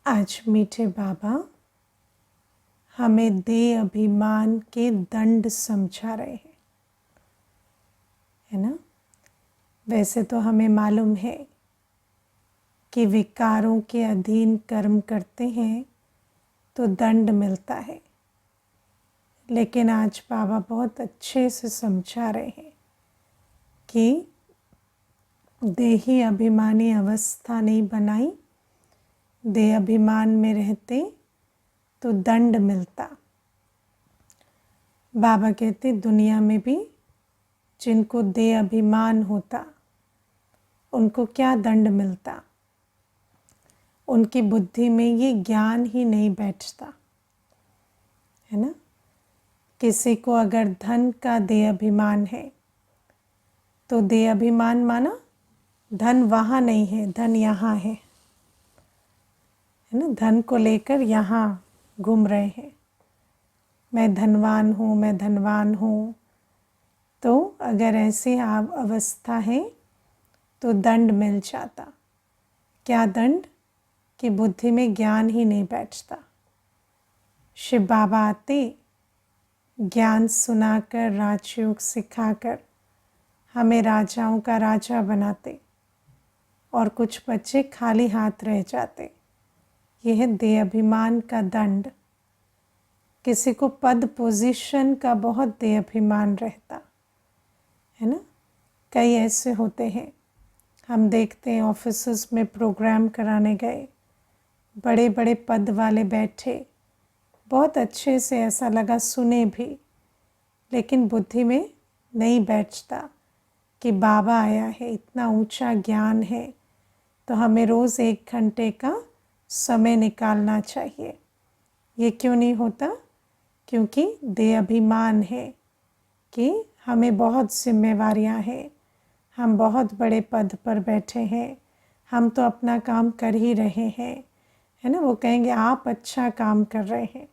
आज मीठे बाबा हमें देह अभिमान के दंड समझा रहे हैं, है ना। वैसे तो हमें मालूम है कि विकारों के अधीन कर्म करते हैं तो दंड मिलता है, लेकिन आज बाबा बहुत अच्छे से समझा रहे हैं कि देही अभिमानी अवस्था नहीं बनाई, देह अभिमान में रहते तो दंड मिलता। बाबा कहते दुनिया में भी जिनको देह अभिमान होता उनको क्या दंड मिलता, उनकी बुद्धि में ये ज्ञान ही नहीं बैठता, है ना। किसी को अगर धन का देह अभिमान है तो देह अभिमान माना धन वहाँ नहीं है, धन यहाँ है ना। धन को लेकर यहाँ घूम रहे हैं, मैं धनवान हूँ, मैं धनवान हूँ। तो अगर ऐसी अवस्था है तो दंड मिल जाता। क्या दंड? कि बुद्धि में ज्ञान ही नहीं बैठता। शिव बाबा आते, ज्ञान सुनाकर, राजयोग सिखाकर हमें राजाओं का राजा बनाते और कुछ बच्चे खाली हाथ रह जाते। यह है देह अभिमान का दंड। किसी को पद पोजीशन का बहुत देह अभिमान रहता है ना। कई ऐसे होते हैं, हम देखते हैं ऑफिसेस में प्रोग्राम कराने गए, बड़े बड़े पद वाले बैठे, बहुत अच्छे से ऐसा लगा सुने भी, लेकिन बुद्धि में नहीं बैठता कि बाबा आया है, इतना ऊंचा ज्ञान है तो हमें रोज़ 1 घंटे का समय निकालना चाहिए। ये क्यों नहीं होता? क्योंकि देह अभिमान है कि हमें बहुत जिम्मेवारियां हैं, हम बहुत बड़े पद पर बैठे हैं, हम तो अपना काम कर ही रहे हैं, है ना। वो कहेंगे आप अच्छा काम कर रहे हैं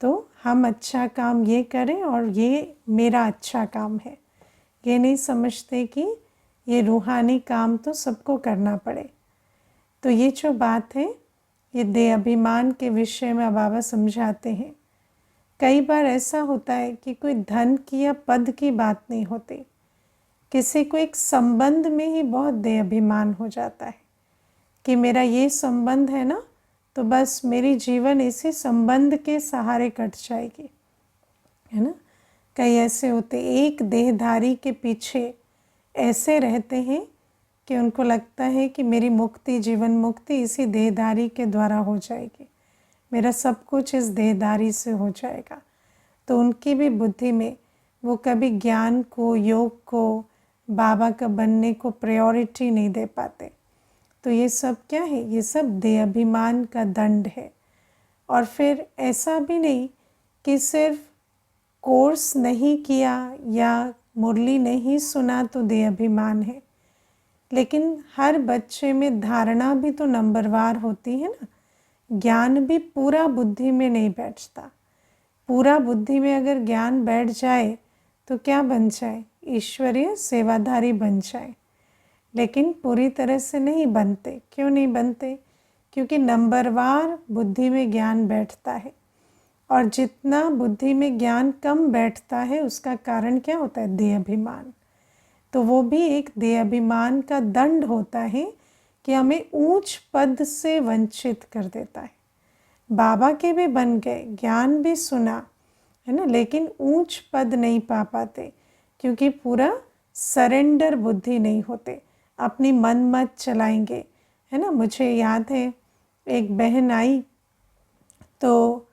तो हम अच्छा काम ये करें और ये मेरा अच्छा काम है। ये नहीं समझते कि ये रूहानी काम तो सबको करना पड़े। तो ये जो बात है ये देह अभिमान के विषय में बाबा समझाते हैं। कई बार ऐसा होता है कि कोई धन की या पद की बात नहीं होती, किसी को एक संबंध में ही बहुत देह अभिमान हो जाता है कि मेरा ये संबंध है ना, तो बस मेरी जीवन इसी संबंध के सहारे कट जाएगी, है ना। कई ऐसे होते एक देहधारी के पीछे ऐसे रहते हैं कि उनको लगता है कि मेरी मुक्ति, जीवन मुक्ति इसी देहधारी के द्वारा हो जाएगी, मेरा सब कुछ इस देहधारी से हो जाएगा। तो उनकी भी बुद्धि में वो कभी ज्ञान को, योग को, बाबा का बनने को प्रायोरिटी नहीं दे पाते। तो ये सब क्या है? ये सब देह अभिमान का दंड है। और फिर ऐसा भी नहीं कि सिर्फ कोर्स नहीं किया या मुरली नहीं सुना तो देह अभिमान है, लेकिन हर बच्चे में धारणा भी तो नंबरवार होती है ना। ज्ञान भी पूरा बुद्धि में नहीं बैठता। पूरा बुद्धि में अगर ज्ञान बैठ जाए तो क्या बन जाए? ईश्वरीय सेवाधारी बन जाए, लेकिन पूरी तरह से नहीं बनते। क्यों नहीं बनते? क्योंकि नंबरवार बुद्धि में ज्ञान बैठता है, और जितना बुद्धि में ज्ञान कम बैठता है उसका कारण क्या होता है? देह अभिमान। तो वो भी एक देह अभिमान का दंड होता है कि हमें ऊंच पद से वंचित कर देता है। बाबा के भी बन गए, ज्ञान भी सुना, है ना, लेकिन ऊंच पद नहीं पा पाते क्योंकि पूरा सरेंडर बुद्धि नहीं होते, अपनी मन मत चलाएंगे, है ना। मुझे याद है एक बहन आई तो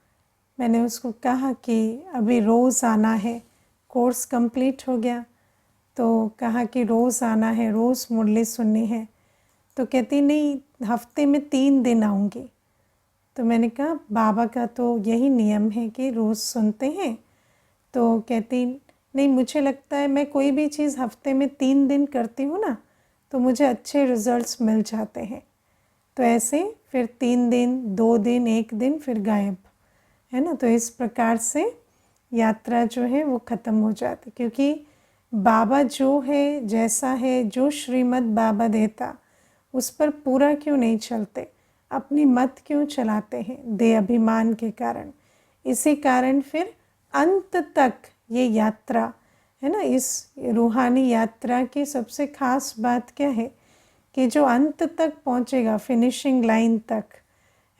मैंने उसको कहा कि अभी रोज़ आना है, कोर्स कंप्लीट हो गया तो कहा कि रोज़ आना है, रोज़ मुरली सुननी है। तो कहती नहीं, हफ्ते में 3 दिन आऊँगी। तो मैंने कहा बाबा का तो यही नियम है कि रोज़ सुनते हैं। तो कहती नहीं, मुझे लगता है मैं कोई भी चीज़ हफ्ते में 3 दिन करती हूँ ना तो मुझे अच्छे रिज़ल्ट्स मिल जाते हैं। तो ऐसे फिर 3 दिन, 2 दिन, 1 दिन, फिर गायब, है ना। तो इस प्रकार से यात्रा जो है वो ख़त्म हो जाती, क्योंकि बाबा जो है, जैसा है, जो श्रीमद् बाबा देता उस पर पूरा क्यों नहीं चलते? अपनी मत क्यों चलाते हैं? देह अभिमान के कारण। इसी कारण फिर अंत तक ये यात्रा है ना, इस रूहानी यात्रा की सबसे खास बात क्या है कि जो अंत तक पहुँचेगा, फिनिशिंग लाइन तक,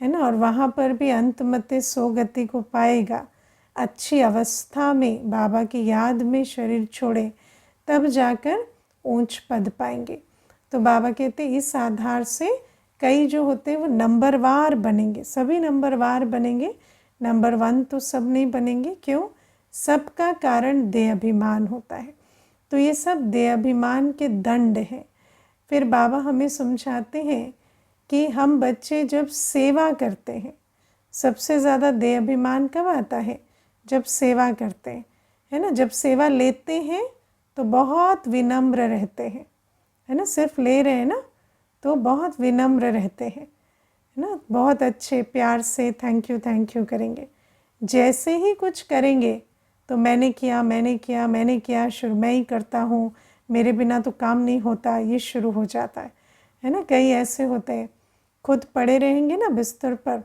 है ना, और वहाँ पर भी अंतमते सो गति को पाएगा, अच्छी अवस्था में बाबा की याद में शरीर छोड़े, तब जाकर ऊंच पद पाएंगे। तो बाबा कहते इस आधार से कई जो होते हैं वो नंबरवार बनेंगे, सभी नंबरवार बनेंगे, नंबर 1 तो सब नहीं बनेंगे। क्यों? सबका कारण देह अभिमान होता है। तो ये सब देह अभिमान के दंड हैं। फिर बाबा हमें समझाते हैं कि हम बच्चे जब सेवा करते हैं, सबसे ज़्यादा देह अभिमान कब आता है? जब सेवा करते हैं, है ना। जब सेवा लेते हैं तो बहुत विनम्र रहते हैं, है ना। सिर्फ ले रहे हैं ना तो बहुत विनम्र रहते हैं, है ना। बहुत अच्छे प्यार से थैंक यू करेंगे। जैसे ही कुछ करेंगे तो मैंने किया शुरू, मैं ही करता हूँ, मेरे बिना तो काम नहीं होता, ये शुरू हो जाता है ना। कई ऐसे होते हैं, खुद पड़े रहेंगे ना बिस्तर पर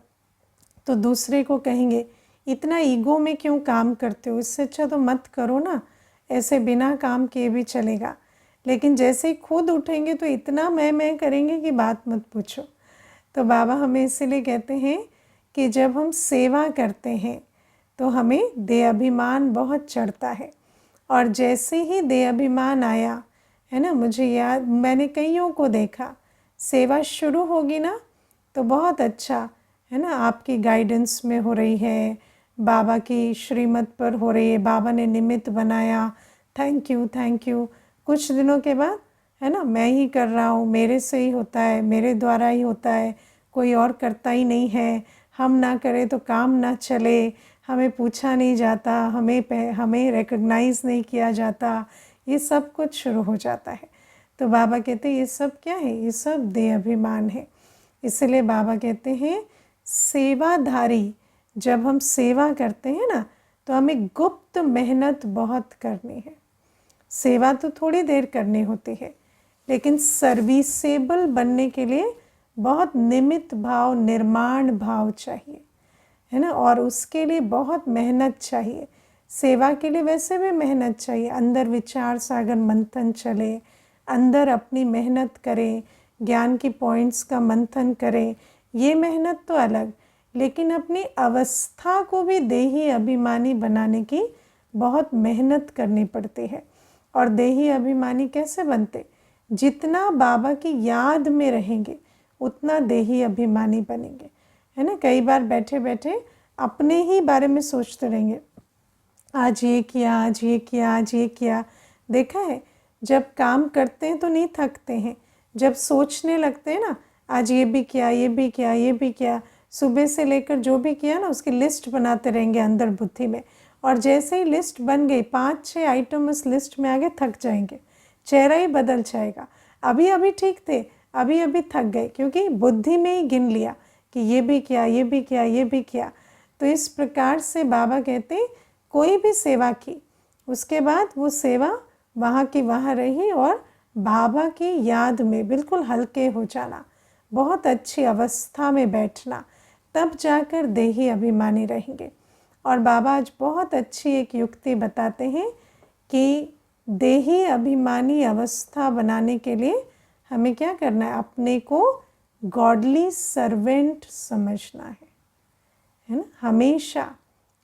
तो दूसरे को कहेंगे इतना ईगो में क्यों काम करते हो, इससे अच्छा तो मत करो ना, ऐसे बिना काम किए भी चलेगा। लेकिन जैसे ही खुद उठेंगे तो इतना मैं करेंगे कि बात मत पूछो। तो बाबा हमें इसीलिए कहते हैं कि जब हम सेवा करते हैं तो हमें देह अभिमान बहुत चढ़ता है। और जैसे ही देह अभिमान आया, है ना, मुझे याद, मैंने कईयों को देखा, सेवा शुरू होगी ना तो बहुत अच्छा, है ना, आपकी गाइडेंस में हो रही है, बाबा की श्रीमत पर हो रही है, बाबा ने निमित्त बनाया, थैंक यू। कुछ दिनों के बाद, है ना, मैं ही कर रहा हूँ, मेरे से ही होता है, मेरे द्वारा ही होता है, कोई और करता ही नहीं है, हम ना करें तो काम ना चले, हमें पूछा नहीं जाता, हमें रिकग्नाइज़ नहीं किया जाता, ये सब कुछ शुरू हो जाता है। तो बाबा कहते हैं ये सब क्या है? ये सब देह अभिमान है। इसलिए बाबा कहते हैं सेवाधारी, जब हम सेवा करते हैं ना तो हमें गुप्त मेहनत बहुत करनी है। सेवा तो थोड़ी देर करनी होती है, लेकिन सर्विसेबल बनने के लिए बहुत निमित्त भाव, निर्माण भाव चाहिए, है ना। और उसके लिए बहुत मेहनत चाहिए। सेवा के लिए वैसे भी मेहनत चाहिए, अंदर विचार सागर मंथन चले, अंदर अपनी मेहनत करें, ज्ञान की पॉइंट्स का मंथन करें, ये मेहनत तो अलग। लेकिन अपनी अवस्था को भी देही अभिमानी बनाने की बहुत मेहनत करनी पड़ती है। और देही अभिमानी कैसे बनते? जितना बाबा की याद में रहेंगे उतना देही अभिमानी बनेंगे, है ना। कई बार बैठे बैठे अपने ही बारे में सोचते रहेंगे, आज ये किया। देखा है, जब काम करते हैं तो नहीं थकते हैं, जब सोचने लगते हैं ना, आज ये भी किया, सुबह से लेकर जो भी किया ना उसकी लिस्ट बनाते रहेंगे अंदर बुद्धि में। और जैसे ही लिस्ट बन गई, 5-6 आइटम उस लिस्ट में आगे, थक जाएंगे, चेहरा ही बदल जाएगा। अभी ठीक थे, अभी थक गए, क्योंकि बुद्धि में ही गिन लिया कि ये भी किया। तो इस प्रकार से बाबा कहते कोई भी सेवा की, उसके बाद वो सेवा वहाँ की वहाँ रही और बाबा की याद में बिल्कुल हल्के हो जाना, बहुत अच्छी अवस्था में बैठना, तब जाकर देही अभिमानी रहेंगे। और बाबा आज बहुत अच्छी एक युक्ति बताते हैं कि देही अभिमानी अवस्था बनाने के लिए हमें क्या करना है? अपने को गॉडली सर्वेंट समझना है ना। हमेशा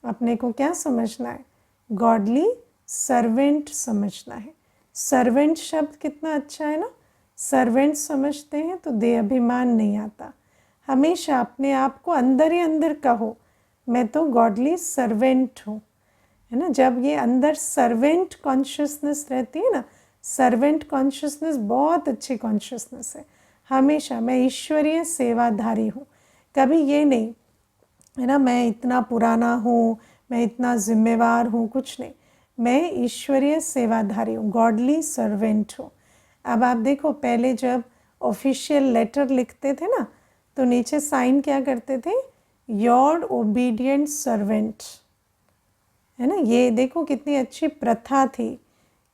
अपने को क्या समझना है? गॉडली सर्वेंट समझना है। सर्वेंट शब्द कितना अच्छा है ना। सर्वेंट समझते हैं तो देह अभिमान नहीं आता। हमेशा अपने आप को अंदर ही अंदर कहो, मैं तो गॉडली सर्वेंट हूँ, है ना। जब ये अंदर सर्वेंट कॉन्शियसनेस रहती है ना, सर्वेंट कॉन्शियसनेस बहुत अच्छी कॉन्शियसनेस है। हमेशा मैं ईश्वरीय सेवाधारी हूँ, कभी ये नहीं, है ना, मैं इतना पुराना हूँ, मैं इतना जिम्मेवार हूँ, कुछ नहीं, मैं ईश्वरीय सेवाधारी हूँ, गॉडली सर्वेंट हूँ। अब आप देखो, पहले जब ऑफिशियल लेटर लिखते थे ना तो नीचे साइन क्या करते थे? योर ओबीडियंट सर्वेंट, है ना। ये देखो कितनी अच्छी प्रथा थी।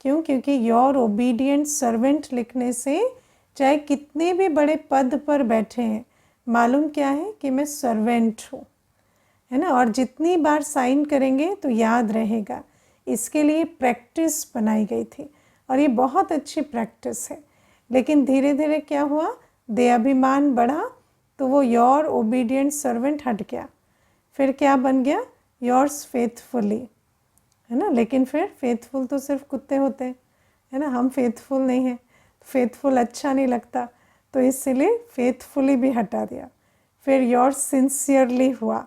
क्यों? क्योंकि योर ओबीडियंट सर्वेंट लिखने से चाहे कितने भी बड़े पद पर बैठे हैं, मालूम क्या है कि मैं सर्वेंट हूँ, है ना। और जितनी बार साइन करेंगे तो याद रहेगा, इसके लिए प्रैक्टिस बनाई गई थी और ये बहुत अच्छी प्रैक्टिस है। लेकिन धीरे धीरे क्या हुआ, देहाभिमान बढ़ा तो वो योर ओबीडियंट सर्वेंट हट गया, फिर क्या बन गया, योर्स फेथफुली, है ना। लेकिन फिर फेथफुल तो सिर्फ कुत्ते होते हैं, है ना, हम फेथफुल नहीं हैं, फेथफुल अच्छा नहीं लगता, तो इसलिए फेथफुली भी हटा दिया। फिर योर सिंसियरली हुआ,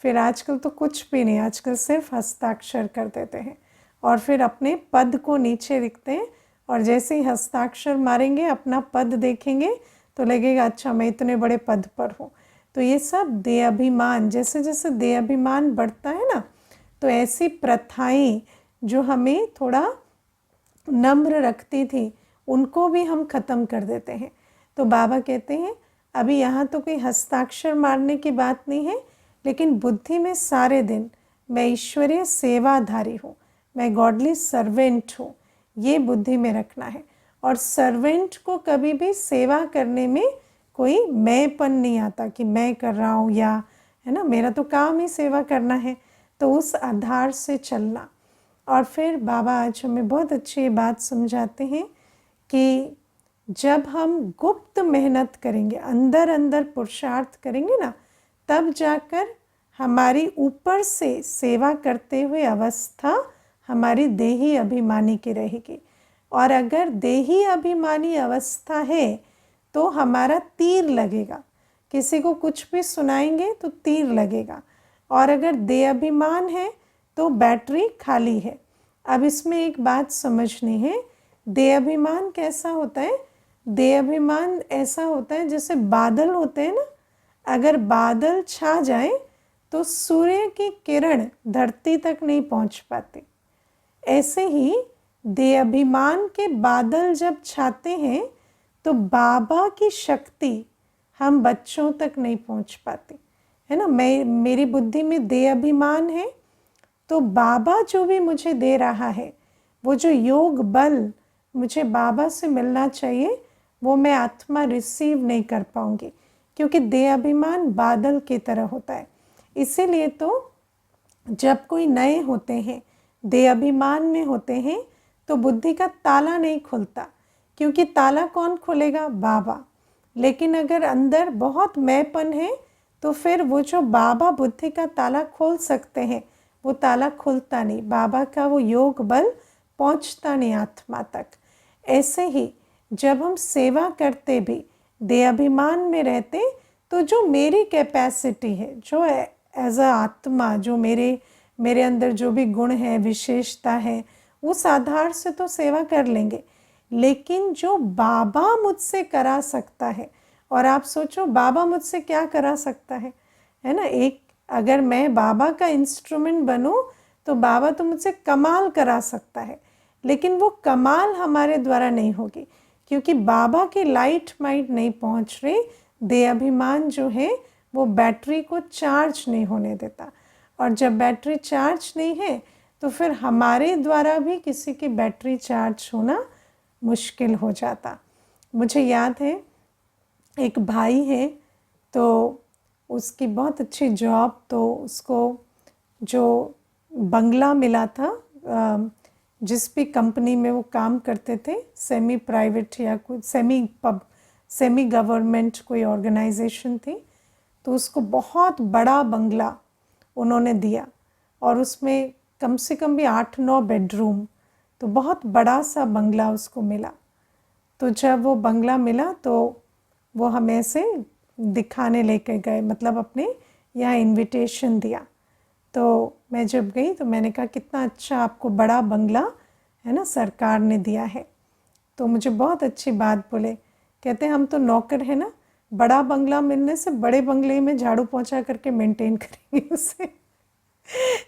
फिर आजकल तो कुछ भी नहीं, आजकल सिर्फ हस्ताक्षर कर देते हैं और फिर अपने पद को नीचे लिखते हैं और जैसे ही हस्ताक्षर मारेंगे अपना पद देखेंगे तो लगेगा अच्छा मैं इतने बड़े पद पर हूँ। तो ये सब देहाभिमान, जैसे जैसे देहाभिमान बढ़ता है ना, तो ऐसी प्रथाएं जो हमें थोड़ा नम्र रखती थी उनको भी हम ख़त्म कर देते हैं। तो बाबा कहते हैं अभी यहाँ तो कोई हस्ताक्षर मारने की बात नहीं है, लेकिन बुद्धि में सारे दिन मैं ईश्वरीय सेवाधारी हूँ, मैं गॉडली सर्वेंट हूँ, ये बुद्धि में रखना है। और सर्वेंट को कभी भी सेवा करने में कोई मैंपन नहीं आता कि मैं कर रहा हूँ, या है ना मेरा तो काम ही सेवा करना है, तो उस आधार से चलना। और फिर बाबा आज हमें बहुत अच्छी बात समझाते हैं कि जब हम गुप्त मेहनत करेंगे, अंदर अंदर पुरुषार्थ करेंगे ना, तब जाकर हमारी ऊपर से सेवा करते हुए अवस्था हमारी देही अभिमानी की रहेगी। और अगर देही अभिमानी अवस्था है तो हमारा तीर लगेगा, किसी को कुछ भी सुनाएंगे तो तीर लगेगा। और अगर देह अभिमान है तो बैटरी खाली है। अब इसमें एक बात समझनी है, देह अभिमान कैसा होता है, देह अभिमान ऐसा होता है जैसे बादल होते हैं ना, अगर बादल छा जाए तो सूर्य की किरण धरती तक नहीं पहुंच पाती। ऐसे ही देह अभिमान के बादल जब छाते हैं तो बाबा की शक्ति हम बच्चों तक नहीं पहुंच पाती, है ना। मेरी बुद्धि में देह अभिमान है तो बाबा जो भी मुझे दे रहा है, वो जो योग बल मुझे बाबा से मिलना चाहिए, वो मैं आत्मा रिसीव नहीं कर पाऊंगी, क्योंकि देह अभिमान बादल की तरह होता है। इसीलिए तो जब कोई नए होते हैं, देह अभिमान में होते हैं, तो बुद्धि का ताला नहीं खुलता, क्योंकि ताला कौन खोलेगा, बाबा। लेकिन अगर अंदर बहुत मैंपन है तो फिर वो जो बाबा बुद्धि का ताला खोल सकते हैं, वो ताला खुलता नहीं, बाबा का वो योग बल पहुंचता नहीं आत्मा तक। ऐसे ही जब हम सेवा करते भी देह अभिमान में रहते, तो जो मेरी कैपेसिटी है, जो एज अ आत्मा, जो मेरे अंदर जो भी गुण है, विशेषता है, उस आधार से तो सेवा कर लेंगे। लेकिन जो बाबा मुझसे करा सकता है, और आप सोचो बाबा मुझसे क्या करा सकता है ना। एक अगर मैं बाबा का इंस्ट्रूमेंट बनूं तो बाबा तो मुझसे कमाल करा सकता है, लेकिन वो कमाल हमारे द्वारा नहीं होगी, क्योंकि बाबा की लाइट माइट नहीं पहुंच रही। देह अभिमान जो है वो बैटरी को चार्ज नहीं होने देता, और जब बैटरी चार्ज नहीं है तो फिर हमारे द्वारा भी किसी की बैटरी चार्ज होना मुश्किल हो जाता। मुझे याद है एक भाई है, तो उसकी बहुत अच्छी जॉब, तो उसको जो बंगला मिला था, जिस भी कंपनी में वो काम करते थे, सेमी प्राइवेट या कुछ सेमी गवर्नमेंट कोई ऑर्गेनाइजेशन थी, तो उसको बहुत बड़ा बंगला उन्होंने दिया, और उसमें कम से कम भी 8-9 बेडरूम, तो बहुत बड़ा सा बंगला उसको मिला। तो जब वो बंगला मिला तो वो हमें से दिखाने लेके गए, मतलब अपने यहाँ इनविटेशन दिया। तो मैं जब गई तो मैंने कहा कितना अच्छा आपको बड़ा बंगला है ना सरकार ने दिया है। तो मुझे बहुत अच्छी बात बोले, कहते हम तो नौकर है ना, बड़ा बंगला मिलने से बड़े बंगले में झाड़ू पोंछा करके मेंटेन करेंगे उसे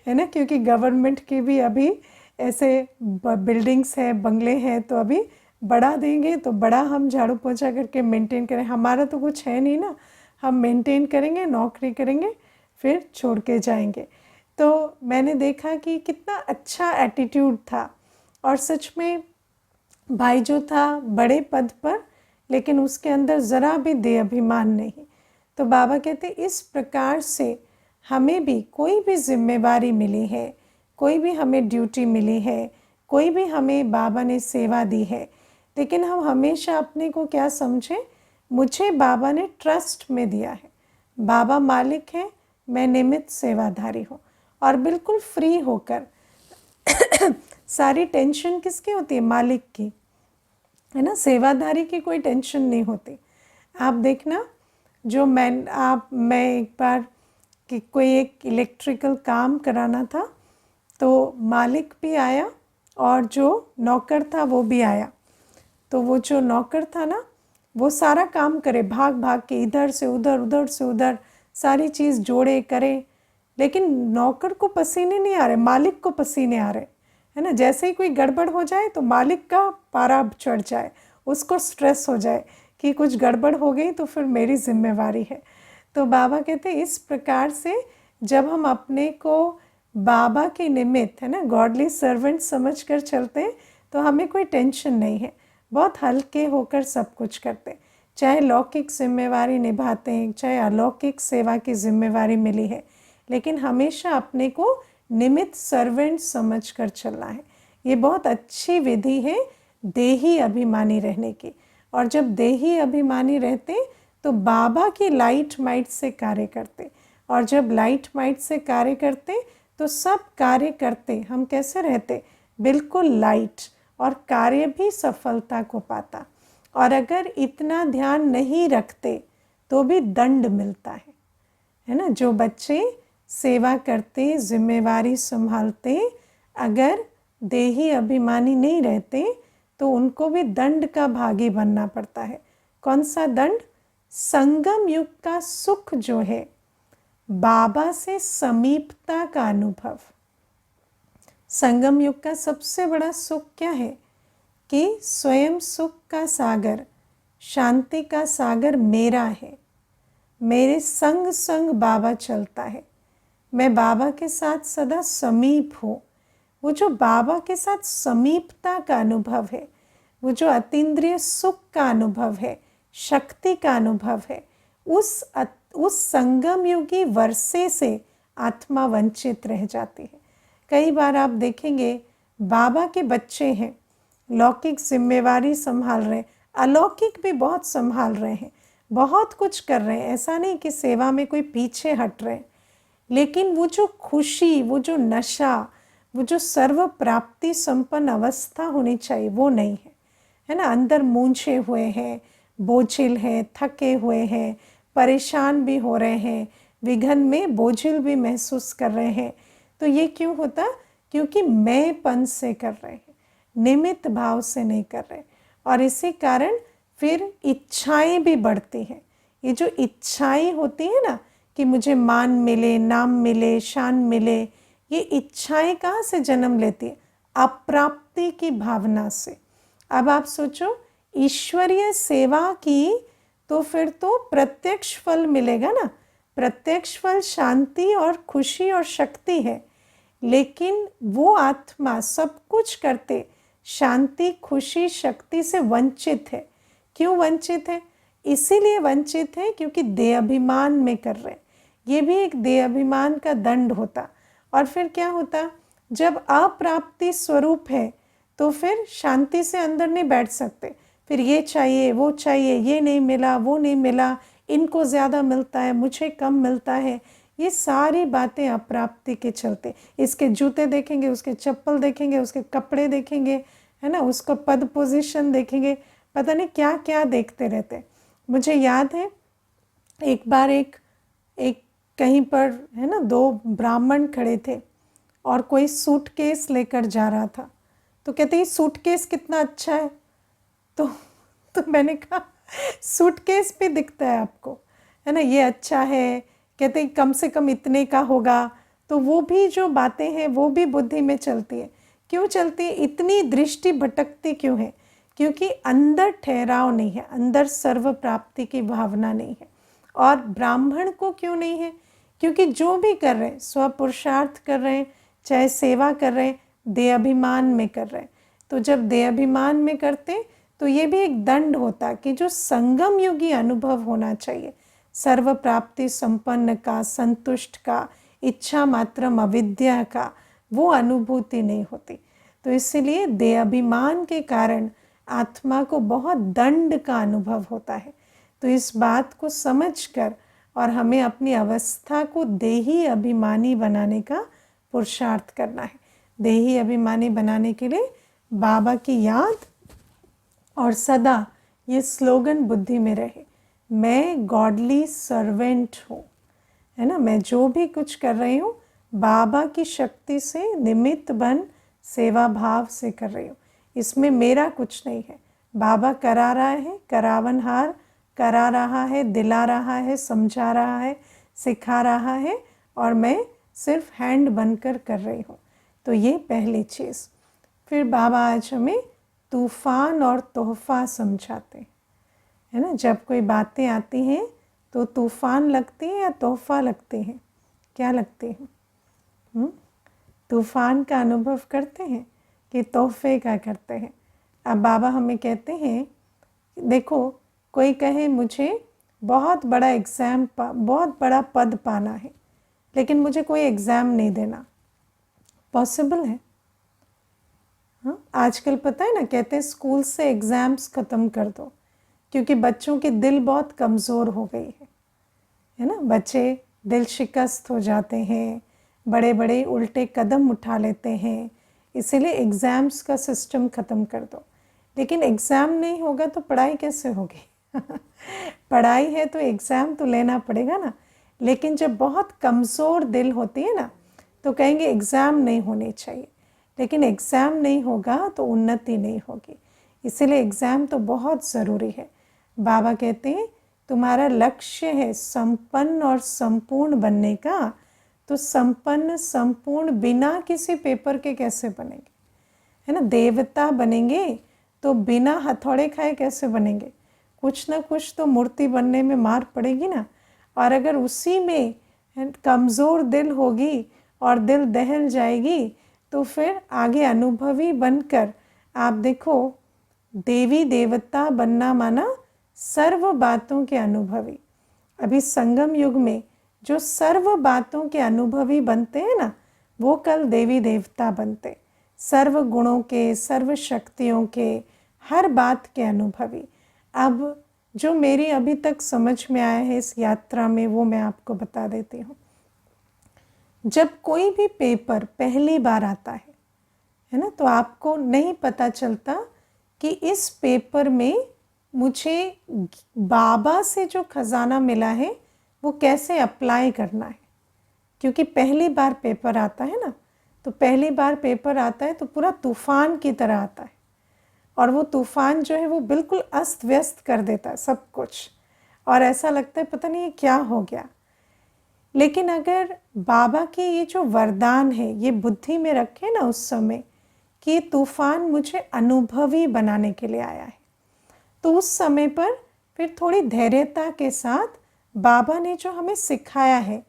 है ना, क्योंकि गवर्नमेंट की भी अभी ऐसे बिल्डिंग्स है, बंगले हैं, तो अभी बड़ा देंगे तो बड़ा हम झाड़ू पोंछा करके मेंटेन करें। हमारा तो कुछ है नहीं ना, हम मेंटेन करेंगे, नौकरी करेंगे, फिर छोड़ के जाएंगे। तो मैंने देखा कि कितना अच्छा एटीट्यूड था, और सच में भाई जो था बड़े पद पर, लेकिन उसके अंदर ज़रा भी देह अभिमान नहीं। तो बाबा कहते इस प्रकार से हमें भी कोई भी जिम्मेवारी मिली है, कोई भी हमें ड्यूटी मिली है, कोई भी हमें बाबा ने सेवा दी है, लेकिन हम हमेशा अपने को क्या समझें, मुझे बाबा ने ट्रस्ट में दिया है, बाबा मालिक है, मैं निमित्त सेवाधारी हूँ। और बिल्कुल फ्री होकर सारी टेंशन किसकी होती है, मालिक की, है ना, सेवाधारी की कोई टेंशन नहीं होती। आप देखना, जो मैं एक बार कि कोई एक इलेक्ट्रिकल काम कराना था, तो मालिक भी आया और जो नौकर था वो भी आया। तो वो जो नौकर था ना, वो सारा काम करे, भाग भाग के इधर से उधर, उधर से उधर, सारी चीज़ जोड़े करे, लेकिन नौकर को पसीने नहीं आ रहे, मालिक को पसीने आ रहे, है ना। जैसे ही कोई गड़बड़ हो जाए तो मालिक का पारा चढ़ जाए, उसको स्ट्रेस हो जाए कि कुछ गड़बड़ हो गई तो फिर मेरी जिम्मेवारी है। तो बाबा कहते हैं इस प्रकार से जब हम अपने को बाबा के निमित्त, है ना, गॉडली सर्वेंट समझ कर चलते हैं, तो हमें कोई टेंशन नहीं है, बहुत हल्के होकर सब कुछ करते, चाहे लौकिक जिम्मेवारी निभाते हैं, चाहे अलौकिक सेवा की जिम्मेवारी मिली है, लेकिन हमेशा अपने को निमित्त सर्वेंट समझ कर चलना है। ये बहुत अच्छी विधि है देही अभिमानी रहने की। और जब देही अभिमानी रहते तो बाबा की लाइट माइट से कार्य करते, और जब लाइट माइट से कार्य करते तो सब कार्य करते हम कैसे रहते, बिल्कुल लाइट, और कार्य भी सफलता को पाता। और अगर इतना ध्यान नहीं रखते तो भी दंड मिलता है ना। जो बच्चे सेवा करते, जिम्मेवारी संभालते, अगर देही अभिमानी नहीं रहते तो उनको भी दंड का भागी बनना पड़ता है। कौन सा दंड, संगम युग का सुख जो है, बाबा से समीपता का अनुभव। संगम युग का सबसे बड़ा सुख क्या है कि स्वयं सुख का सागर, शांति का सागर मेरा है, मेरे संग संग बाबा चलता है, मैं बाबा के साथ सदा समीप हूँ। वो जो बाबा के साथ समीपता का अनुभव है, वो जो अतीन्द्रिय सुख का अनुभव है, शक्ति का अनुभव है, उस संगम युगी वर्षे से आत्मा वंचित रह जाती है। कई बार आप देखेंगे बाबा के बच्चे हैं, लौकिक जिम्मेवारी संभाल रहे हैं, अलौकिक भी बहुत संभाल रहे हैं, बहुत कुछ कर रहे हैं, ऐसा नहीं कि सेवा में कोई पीछे हट रहे, लेकिन वो जो खुशी, वो जो नशा, वो जो सर्व प्राप्ति संपन्न अवस्था होनी चाहिए वो नहीं है ना। अंदर मूंझे हुए हैं, बोझिल हैं, थके हुए हैं, परेशान भी हो रहे हैं, विघन में बोझिल भी महसूस कर रहे हैं। तो ये क्यों होता, क्योंकि मैंपन से कर रहे हैं, निमित्त भाव से नहीं कर रहे, और इसी कारण फिर इच्छाएं भी बढ़ती हैं। ये जो इच्छाएं होती है ना कि मुझे मान मिले, नाम मिले, शान मिले, ये इच्छाएं कहाँ से जन्म लेती है, अप्राप्ति की भावना से। अब आप सोचो, ईश्वरीय सेवा की तो फिर तो प्रत्यक्ष फल मिलेगा ना, प्रत्यक्ष फल शांति और खुशी और शक्ति है, लेकिन वो आत्मा सब कुछ करते शांति, खुशी, शक्ति से वंचित है। क्यों वंचित है, इसीलिए वंचित है क्योंकि देह अभिमान में कर रहे हैं। ये भी एक देह अभिमान का दंड होता। और फिर क्या होता, जब अप्राप्ति स्वरूप है तो फिर शांति से अंदर नहीं बैठ सकते, फिर ये चाहिए, वो चाहिए, ये नहीं मिला, वो नहीं मिला, इनको ज़्यादा मिलता है, मुझे कम मिलता है, ये सारी बातें अप्राप्ति के चलते। इसके जूते देखेंगे, उसके चप्पल देखेंगे, उसके कपड़े देखेंगे, है ना, उसका पद पोजीशन देखेंगे, पता नहीं क्या क्या देखते रहते। मुझे याद है एक बार एक कहीं पर, है ना, दो ब्राह्मण खड़े थे और कोई सूटकेस लेकर जा रहा था, तो कहते हैं सूटकेस कितना अच्छा है। तो मैंने कहा सूटकेस भी दिखता है आपको, है ना, ये अच्छा है, कहते हैं कम से कम इतने का होगा। तो वो भी जो बातें हैं वो भी बुद्धि में चलती है। क्यों चलती है, इतनी दृष्टि भटकती क्यों है, क्योंकि अंदर ठहराव नहीं है, अंदर सर्व प्राप्ति की भावना नहीं है। और ब्राह्मण को क्यों नहीं है, क्योंकि जो भी कर रहे हैं, स्वपुरुषार्थ कर रहे हैं, चाहे सेवा कर रहे हैं, देह अभिमान में कर रहे हैं। तो जब देह अभिमान में करते तो ये भी एक दंड होता कि जो संगम युगी अनुभव होना चाहिए, सर्व प्राप्ति संपन्न का, संतुष्ट का, इच्छा मात्रम अविद्या का वो अनुभूति नहीं होती। तो इसलिए देह अभिमान के कारण आत्मा को बहुत दंड का अनुभव होता है। तो इस बात को समझकर और हमें अपनी अवस्था को देही अभिमानी बनाने का पुरुषार्थ करना है। देही अभिमानी बनाने के लिए बाबा की याद और सदा ये स्लोगन बुद्धि में रहे, मैं गॉडली सर्वेंट हूँ, है ना। मैं जो भी कुछ कर रही हूँ बाबा की शक्ति से निमित्त बन सेवा भाव से कर रही हूँ। इसमें मेरा कुछ नहीं है। बाबा करा रहा है, करावनहार करा रहा है, दिला रहा है, समझा रहा है, सिखा रहा है और मैं सिर्फ हैंड बनकर कर रही हूँ। तो ये पहली चीज़। फिर बाबा आज हमें तूफ़ान और तोहफ़ा समझाते हैं, है ना। जब कोई बातें आती हैं तो तूफ़ान लगती है या तोहफ़ा लगते हैं, क्या लगते हैं? तूफ़ान का अनुभव करते हैं कि तोहफे का करते हैं। अब बाबा हमें कहते हैं, देखो कोई कहे मुझे बहुत बड़ा एग्ज़ाम बहुत बड़ा पद पाना है, लेकिन मुझे कोई एग्ज़ाम नहीं देना, पॉसिबल है? हाँ, आजकल पता है ना, कहते हैं स्कूल से एग्ज़ाम्स ख़त्म कर दो, क्योंकि बच्चों की दिल बहुत कमज़ोर हो गई है ना। बच्चे दिल शिकस्त हो जाते हैं, बड़े बड़े उल्टे कदम उठा लेते हैं, इसीलिए एग्ज़ाम्स का सिस्टम ख़त्म कर दो। लेकिन एग्ज़ाम नहीं होगा तो पढ़ाई कैसे होगी? पढ़ाई है तो एग्ज़ाम तो लेना पड़ेगा ना। लेकिन जब बहुत कमज़ोर दिल होती है ना तो कहेंगे एग्ज़ाम नहीं होने चाहिए, लेकिन एग्ज़ाम नहीं होगा तो उन्नति नहीं होगी। इसीलिए एग्ज़ाम तो बहुत ज़रूरी है। बाबा कहते हैं तुम्हारा लक्ष्य है संपन्न और संपूर्ण बनने का, तो संपन्न संपूर्ण बिना किसी पेपर के कैसे बनेंगे, है ना। देवता बनेंगे तो बिना हथौड़े खाए कैसे बनेंगे? कुछ ना कुछ तो मूर्ति बनने में मार पड़ेगी ना। और अगर उसी में कमज़ोर दिल होगी और दिल दहल जाएगी तो फिर आगे अनुभवी बनकर आप देखो, देवी देवता बनना माना सर्व बातों के अनुभवी। अभी संगम युग में जो सर्व बातों के अनुभवी बनते हैं ना, वो कल देवी देवता बनते, सर्व गुणों के, सर्व शक्तियों के, हर बात के अनुभवी। अब जो मेरी अभी तक समझ में आया है इस यात्रा में वो मैं आपको बता देती हूँ। जब कोई भी पेपर पहली बार आता है ना, तो आपको नहीं पता चलता कि इस पेपर में मुझे बाबा से जो खजाना मिला है वो कैसे अप्लाई करना है। क्योंकि पहली बार पेपर आता है ना, तो पहली बार पेपर आता है तो पूरा तूफ़ान की तरह आता है, और वो तूफ़ान जो है वो बिल्कुल अस्त व्यस्त कर देता है सब कुछ, और ऐसा लगता है पता नहीं ये क्या हो गया। लेकिन अगर बाबा के ये जो वरदान है ये बुद्धि में रखे ना उस समय कि ये तूफ़ान मुझे अनुभवी बनाने के लिए आया है, तो उस समय पर फिर थोड़ी धैर्यता के साथ बाबा ने जो हमें सिखाया है,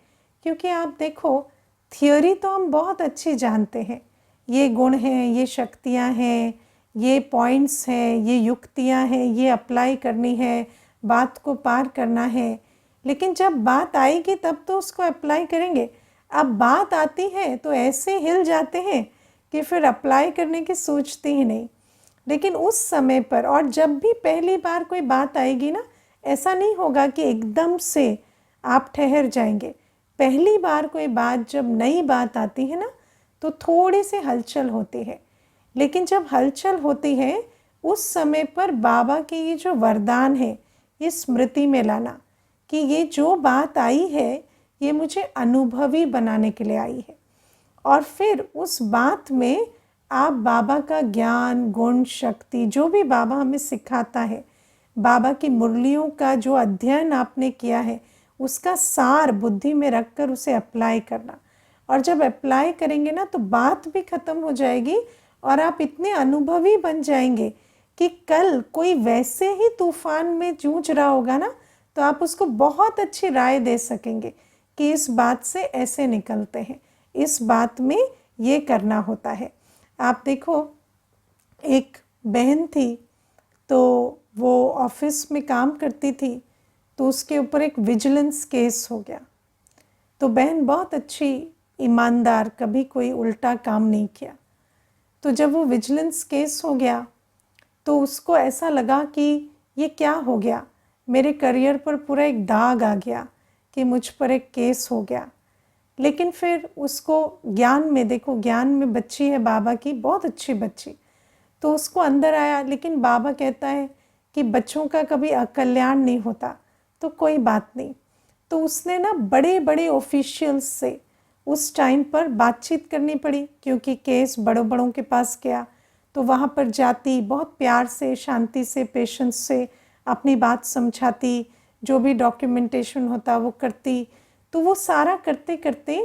क्योंकि आप देखो थियोरी तो हम बहुत अच्छी जानते हैं, ये गुण हैं, ये शक्तियाँ हैं, ये पॉइंट्स हैं, ये युक्तियाँ हैं, ये अप्लाई करनी है, बात को पार करना है। लेकिन जब बात आएगी तब तो उसको अप्लाई करेंगे। अब बात आती है तो ऐसे हिल जाते हैं कि फिर अप्लाई करने की सोचते ही नहीं। लेकिन उस समय पर, और जब भी पहली बार कोई बात आएगी ना, ऐसा नहीं होगा कि एकदम से आप ठहर जाएंगे। पहली बार कोई बात, जब नई बात आती है ना, तो थोड़ी सी हलचल होती है। लेकिन जब हलचल होती है उस समय पर बाबा के ये जो वरदान है ये स्मृति में लाना कि ये जो बात आई है ये मुझे अनुभवी बनाने के लिए आई है। और फिर उस बात में आप बाबा का ज्ञान, गुण, शक्ति, जो भी बाबा हमें सिखाता है, बाबा की मुरलियों का जो अध्ययन आपने किया है उसका सार बुद्धि में रखकर उसे अप्लाई करना। और जब अप्लाई करेंगे ना तो बात भी ख़त्म हो जाएगी और आप इतने अनुभवी बन जाएंगे कि कल कोई वैसे ही तूफ़ान में जूझ रहा होगा ना, तो आप उसको बहुत अच्छी राय दे सकेंगे कि इस बात से ऐसे निकलते हैं, इस बात में ये करना होता है। आप देखो, एक बहन थी तो वो ऑफिस में काम करती थी, तो उसके ऊपर एक विजिलेंस केस हो गया। तो बहन बहुत अच्छी, ईमानदार, कभी कोई उल्टा काम नहीं किया। तो जब वो विजिलेंस केस हो गया तो उसको ऐसा लगा कि ये क्या हो गया, मेरे करियर पर पूरा एक दाग आ गया कि मुझ पर एक केस हो गया। लेकिन फिर उसको ज्ञान में, देखो ज्ञान में बच्ची है बाबा की, बहुत अच्छी बच्ची, तो उसको अंदर आया। लेकिन बाबा कहता है कि बच्चों का कभी अकल्याण नहीं होता, तो कोई बात नहीं। तो उसने ना बड़े बड़े ऑफिशियल्स से उस टाइम पर बातचीत करनी पड़ी, क्योंकि केस बड़ों बड़ों के पास गया। तो वहाँ पर जाती, बहुत प्यार से, शांति से, पेशेंस से अपनी बात समझाती, जो भी डॉक्यूमेंटेशन होता वो करती। तो वो सारा करते करते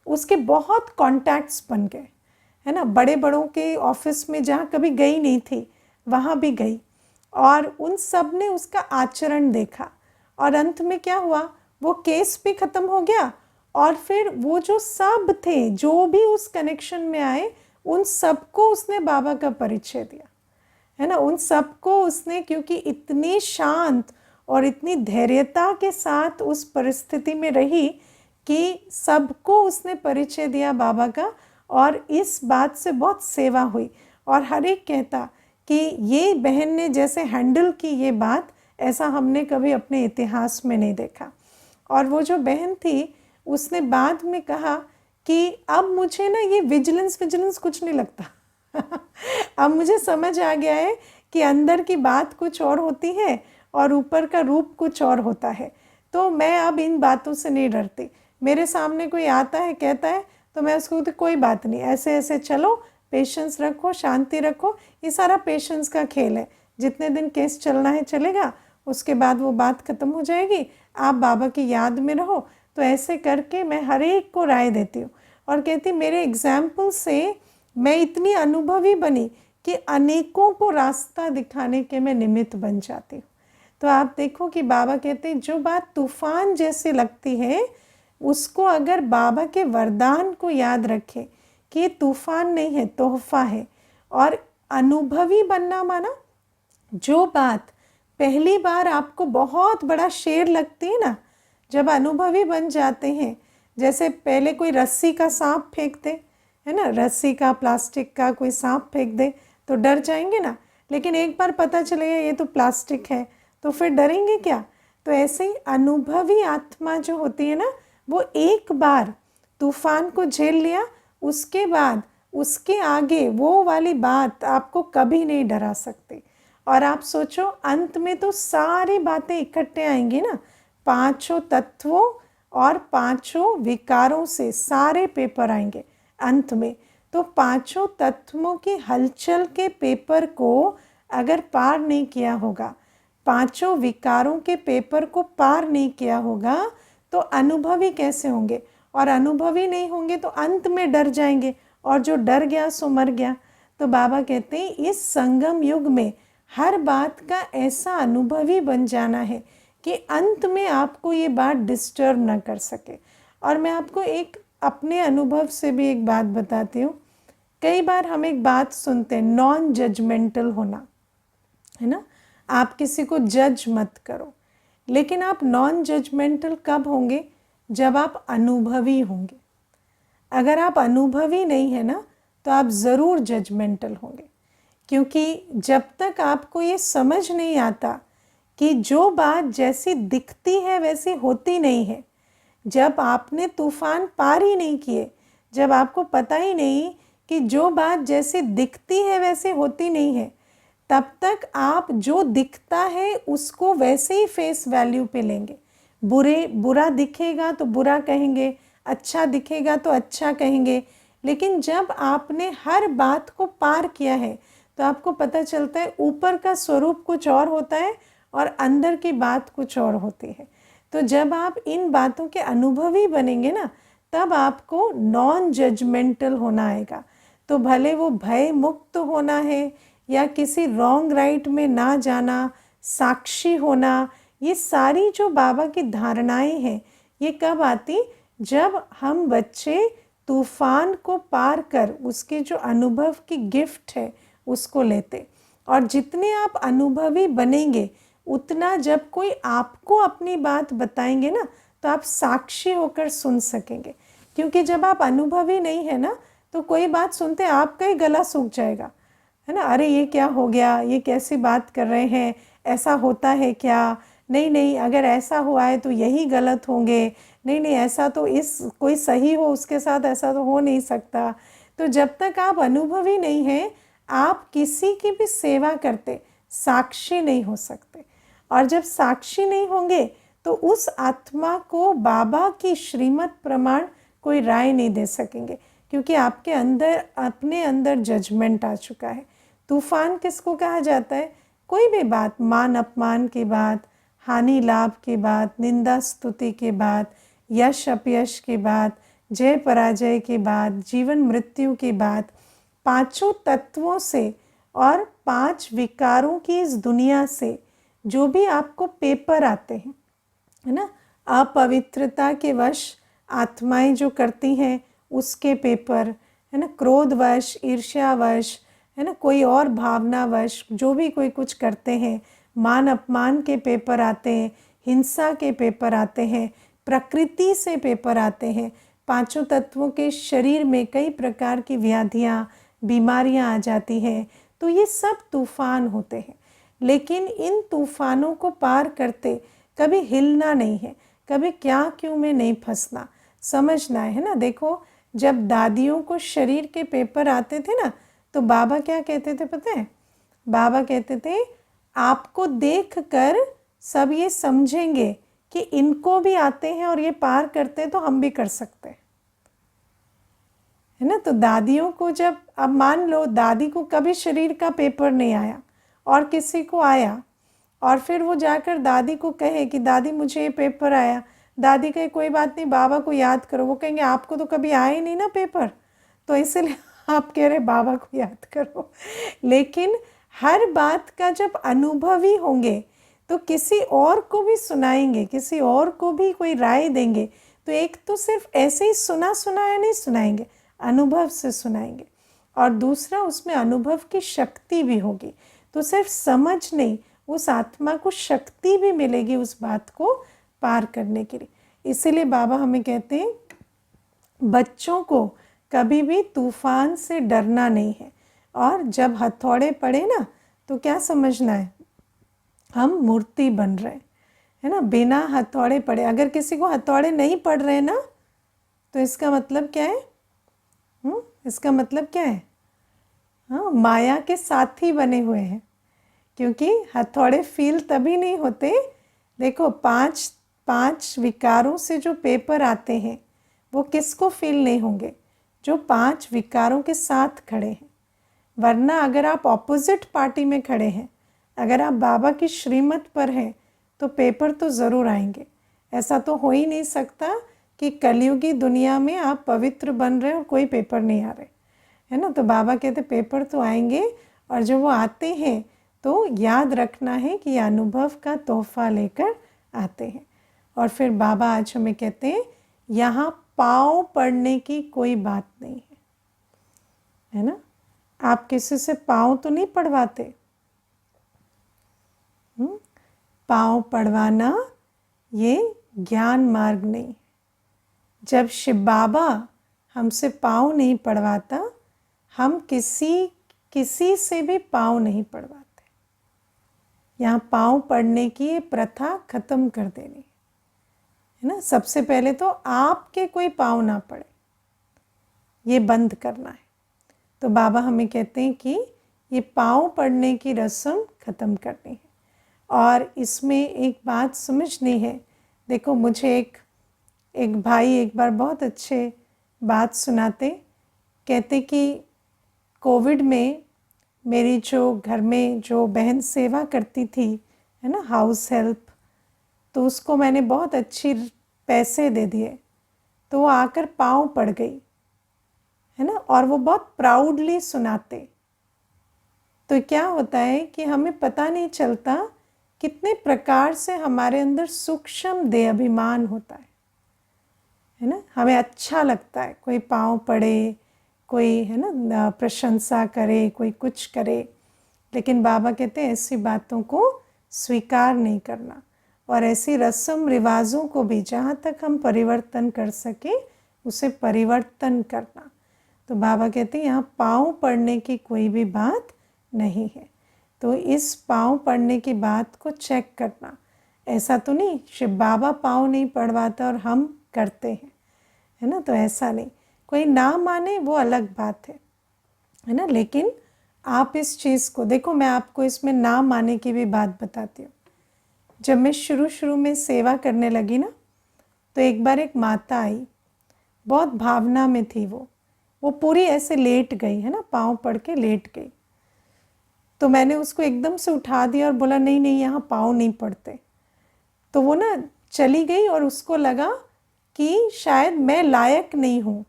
उसके बहुत कॉन्टैक्ट्स बन गए, है ना। बड़े बड़ों के ऑफिस में जहाँ कभी गई नहीं थी वहाँ भी गई, और उन सब ने उसका आचरण देखा। और अंत में क्या हुआ, वो केस भी ख़त्म हो गया, और फिर वो जो सब थे, जो भी उस कनेक्शन में आए, उन सबको उसने बाबा का परिचय दिया, है ना। उन सबको उसने, क्योंकि इतनी शांत और इतनी धैर्यता के साथ उस परिस्थिति में रही कि सबको उसने परिचय दिया बाबा का। और इस बात से बहुत सेवा हुई, और हर एक कहता कि ये बहन ने जैसे हैंडल की ये बात, ऐसा हमने कभी अपने इतिहास में नहीं देखा। और वो जो बहन थी उसने बाद में कहा कि अब मुझे ना ये विजिलेंस कुछ नहीं लगता अब मुझे समझ आ गया है कि अंदर की बात कुछ और होती है और ऊपर का रूप कुछ और होता है। तो मैं अब इन बातों से नहीं डरती। मेरे सामने कोई आता है, कहता है, तो मैं उसको कहती कोई बात नहीं, ऐसे ऐसे चलो, पेशेंस रखो, शांति रखो। ये सारा पेशेंस का खेल है। जितने दिन केस चलना है चलेगा, उसके बाद वो बात ख़त्म हो जाएगी, आप बाबा की याद में रहो। तो ऐसे करके मैं हर एक को राय देती हूँ, और कहती मेरे एग्जाम्पल से मैं इतनी अनुभवी बनी कि अनेकों को रास्ता दिखाने के मैं निमित्त बन जाती हूँ। तो आप देखो कि बाबा कहते हैं जो बात तूफान जैसी लगती है, उसको अगर बाबा के वरदान को याद रखे कि ये तूफान नहीं है, तोहफा है। और अनुभवी बनना माना, जो बात पहली बार आपको बहुत बड़ा शेर लगती है ना, जब अनुभवी बन जाते हैं, जैसे पहले कोई रस्सी का सांप फेंक दे, है ना, रस्सी का, प्लास्टिक का कोई सांप फेंक दे तो डर जाएंगे ना। लेकिन एक बार पता चलेगा ये तो प्लास्टिक है, तो फिर डरेंगे क्या। तो ऐसे ही अनुभवी आत्मा जो होती है ना, वो एक बार तूफान को झेल लिया, उसके बाद उसके आगे वो वाली बात आपको कभी नहीं डरा सकती। और आप सोचो अंत में तो सारी बातें इकट्ठे आएंगी ना, पांचों तत्वों और पांचों विकारों से सारे पेपर आएंगे अंत में। तो पांचों तत्वों की हलचल के पेपर को अगर पार नहीं किया होगा, पांचों विकारों के पेपर को पार नहीं किया होगा, तो अनुभवी कैसे होंगे। और अनुभवी नहीं होंगे तो अंत में डर जाएंगे, और जो डर गया सो मर गया। तो बाबा कहते हैं इस संगम युग में हर बात का ऐसा अनुभवी बन जाना है कि अंत में आपको ये बात डिस्टर्ब ना कर सके। और मैं आपको एक अपने अनुभव से भी एक बात बताती हूँ। कई बार हम एक बात सुनते हैं, नॉन जजमेंटल होना, है ना। आप किसी को जज मत करो। लेकिन आप नॉन जजमेंटल कब होंगे, जब आप अनुभवी होंगे। अगर आप अनुभवी नहीं है ना, तो आप ज़रूर जजमेंटल होंगे। क्योंकि जब तक आपको ये समझ नहीं आता कि जो बात जैसी दिखती है वैसी होती नहीं है, जब आपने तूफान पार ही नहीं किए, जब आपको पता ही नहीं कि जो बात जैसी दिखती है वैसे होती नहीं है, तब तक आप जो दिखता है उसको वैसे ही फेस वैल्यू पे लेंगे। बुरा दिखेगा तो बुरा कहेंगे, अच्छा दिखेगा तो अच्छा कहेंगे। लेकिन जब आपने हर बात को पार किया है, तो आपको पता चलता है ऊपर का स्वरूप कुछ और होता है और अंदर की बात कुछ और होती है। तो जब आप इन बातों के अनुभवी बनेंगे ना, तब आपको नॉन जजमेंटल होना आएगा। तो भले वो भय मुक्त होना है या किसी रॉन्ग राइट में ना जाना, साक्षी होना, ये सारी जो बाबा की धारणाएं हैं, ये कब आती, जब हम बच्चे तूफान को पार कर उसके जो अनुभव की गिफ्ट है उसको लेते। और जितने आप अनुभवी बनेंगे, उतना जब कोई आपको अपनी बात बताएंगे ना तो आप साक्षी होकर सुन सकेंगे। क्योंकि जब आप अनुभवी नहीं है ना तो कोई बात सुनते आपका ही गला सूख जाएगा, है ना। अरे ये क्या हो गया, ये कैसी बात कर रहे हैं, ऐसा होता है क्या, नहीं नहीं अगर ऐसा हुआ है तो यही गलत होंगे, नहीं नहीं ऐसा तो इस कोई सही हो उसके साथ ऐसा तो हो नहीं सकता। तो जब तक आप अनुभवी नहीं हैं आप किसी की भी सेवा करते साक्षी नहीं हो सकते। और जब साक्षी नहीं होंगे तो उस आत्मा को बाबा की श्रीमत प्रमाण कोई राय नहीं दे सकेंगे, क्योंकि आपके अंदर अपने अंदर जजमेंट आ चुका है। तूफान किसको कहा जाता है? कोई भी बात, मान अपमान की बात, हानि लाभ की बात, निंदा स्तुति की बात, यश अपयश की बात, जय पराजय की बात, जीवन मृत्यु की बात, पांचों तत्वों से और पांच विकारों की इस दुनिया से जो भी आपको पेपर आते हैं, है ना, अपवित्रता के वश आत्माएं जो करती हैं उसके पेपर, है ना, क्रोधवश, ईर्ष्यावश, है ना, कोई और भावनावश जो भी कोई कुछ करते हैं, मान अपमान के पेपर आते हैं, हिंसा के पेपर आते हैं, प्रकृति से पेपर आते हैं, पांचों तत्वों के शरीर में कई प्रकार की व्याधियाँ बीमारियाँ आ जाती हैं। तो ये सब तूफान होते हैं, लेकिन इन तूफानों को पार करते कभी हिलना नहीं है, कभी क्या क्यों में नहीं फंसना, समझना है ना। देखो जब दादियों को शरीर के पेपर आते थे ना तो बाबा क्या कहते थे पता है? बाबा कहते थे आपको देखकर सब ये समझेंगे कि इनको भी आते हैं और ये पार करते हैं तो हम भी कर सकते हैं, है ना। तो दादियों को जब, अब मान लो दादी को कभी शरीर का पेपर नहीं आया और किसी को आया और फिर वो जाकर दादी को कहे कि दादी मुझे ये पेपर आया, दादी कहे कोई बात नहीं बाबा को याद करो, वो कहेंगे आपको तो कभी आया ही नहीं ना पेपर, तो इसलिए आप कह रहे बाबा को याद करो। लेकिन हर बात का जब अनुभवी होंगे तो किसी और को भी सुनाएंगे, किसी और को भी कोई राय देंगे, तो एक तो सिर्फ ऐसे ही सुना सुनाया नहीं सुनाएंगे, अनुभव से सुनाएंगे, और दूसरा उसमें अनुभव की शक्ति भी होगी। तो सिर्फ समझ नहीं, उस आत्मा को शक्ति भी मिलेगी उस बात को पार करने के लिए। इसीलिए बाबा हमें कहते हैं बच्चों को कभी भी तूफान से डरना नहीं है, और जब हथौड़े पड़े ना तो क्या समझना है, हम मूर्ति बन रहे हैं, है ना, बिना हथौड़े पड़े। अगर किसी को हथौड़े नहीं पड़ रहे ना तो इसका मतलब क्या है? इसका मतलब क्या है? हाँ, माया के साथी बने हुए हैं, क्योंकि हथौड़े फील तभी नहीं होते। देखो पांच विकारों से जो पेपर आते हैं वो किसको फील नहीं होंगे? जो पांच विकारों के साथ खड़े हैं। वरना अगर आप ऑपोजिट पार्टी में खड़े हैं, अगर आप बाबा की श्रीमत पर हैं तो पेपर तो ज़रूर आएंगे। ऐसा तो हो ही नहीं सकता कि कलयुगी दुनिया में आप पवित्र बन रहे और कोई पेपर नहीं आ रहे, है ना। तो बाबा कहते पेपर तो आएंगे, और जब वो आते हैं तो याद रखना है कि अनुभव का तोहफा लेकर आते हैं। और फिर बाबा आज हमें कहते हैं यहाँ पाँव पड़ने की कोई बात नहीं है ना। आप किसी से पाँव तो नहीं पड़वाते, पाँव पड़वाना ये ज्ञान मार्ग नहीं। जब शिव बाबा हमसे पाँव नहीं पड़वाता, हम किसी से भी पाँव नहीं पड़वाते। यहाँ पाँव पड़ने की ये प्रथा खत्म कर देनी है ना। सबसे पहले तो आपके कोई पाँव ना पड़े, ये बंद करना है। तो बाबा हमें कहते हैं कि ये पाँव पड़ने की रस्म ख़त्म करनी है। और इसमें एक बात समझनी है। देखो मुझे एक भाई एक बार बहुत अच्छे बात सुनाते, कहते कि कोविड में मेरी जो घर में जो बहन सेवा करती थी, है ना, हाउस हेल्प, तो उसको मैंने बहुत अच्छी पैसे दे दिए, तो वो आकर पाँव पड़ गई, है ना, और वो बहुत प्राउडली सुनाते। तो क्या होता है कि हमें पता नहीं चलता कितने प्रकार से हमारे अंदर सूक्ष्म देह अभिमान होता है ना। हमें अच्छा लगता है कोई पाँव पड़े, कोई, है ना, प्रशंसा करे, कोई कुछ करे, लेकिन बाबा कहते हैं ऐसी बातों को स्वीकार नहीं करना। और ऐसी रस्म रिवाजों को भी जहाँ तक हम परिवर्तन कर सके उसे परिवर्तन करना। तो बाबा कहते हैं यहाँ पाँव पड़ने की कोई भी बात नहीं है। तो इस पाँव पड़ने की बात को चेक करना। ऐसा तो नहीं शिव बाबा पाँव नहीं पड़वाते और हम करते हैं, है ना। तो ऐसा नहीं, कोई ना माने वो अलग बात है ना। लेकिन आप इस चीज़ को देखो, मैं आपको इसमें ना माने की भी बात बताती हूँ। जब मैं शुरू में सेवा करने लगी ना, तो एक बार एक माता आई, बहुत भावना में थी वो पूरी ऐसे लेट गई, है ना, पाँव पड़ के लेट गई। तो मैंने उसको एकदम से उठा दिया और बोला नहीं नहीं यहाँ पाँव नहीं पड़ते। तो वो ना चली गई और उसको लगा कि शायद मैं लायक नहीं हूँ,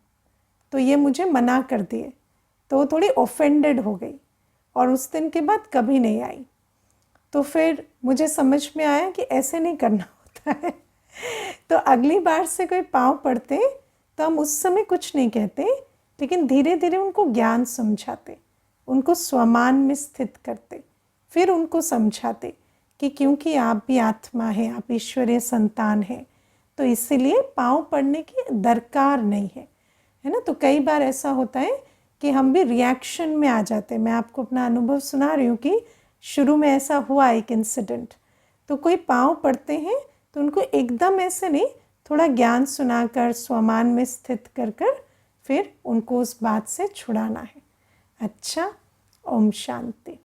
तो ये मुझे मना कर दिए। तो वो थोड़ी ऑफेंडेड हो गई और उस दिन के बाद कभी नहीं आई। तो फिर मुझे समझ में आया कि ऐसे नहीं करना होता है। तो अगली बार से कोई पाँव पड़ते तो हम उस समय कुछ नहीं कहते, लेकिन धीरे धीरे उनको ज्ञान समझाते, उनको स्वमान में स्थित करते, फिर उनको समझाते कि क्योंकि आप भी आत्मा है, आप ईश्वरीय संतान हैं, तो इसीलिए पाँव पड़ने की दरकार नहीं है ना। तो कई बार ऐसा होता है कि हम भी रिएक्शन में आ जाते हैं। मैं आपको अपना अनुभव सुना रही हूँ कि शुरू में ऐसा हुआ एक इंसिडेंट। तो कोई पाँव पड़ते हैं तो उनको एकदम ऐसे नहीं, थोड़ा ज्ञान सुनाकर स्वमान में स्थित कर फिर उनको उस बात से छुड़ाना है। अच्छा, ओम शांति।